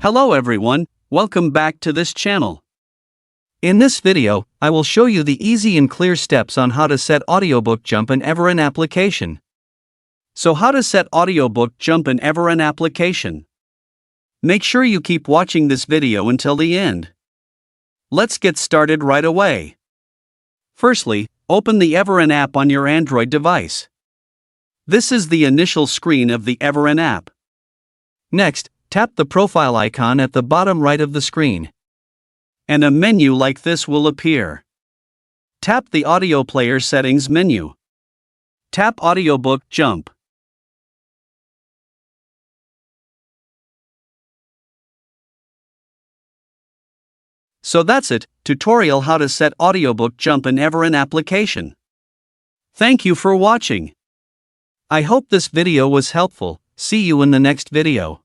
Hello everyone, welcome back to this channel. In this video, I will show you the easy and clear steps on how to set Audiobook Jump in Everand application. So how to set Audiobook Jump in Everand application? Make sure you keep watching this video until the end. Let's get started right away. Firstly, open the Everand app on your Android device. This is the initial screen of the Everand app. Next, tap the profile icon at the bottom right of the screen. And a menu like this will appear. Tap the audio player settings menu. Tap Audiobook Jump. So that's it, tutorial how to set Audiobook Jump in Everand application. Thank you for watching. I hope this video was helpful. See you in the next video.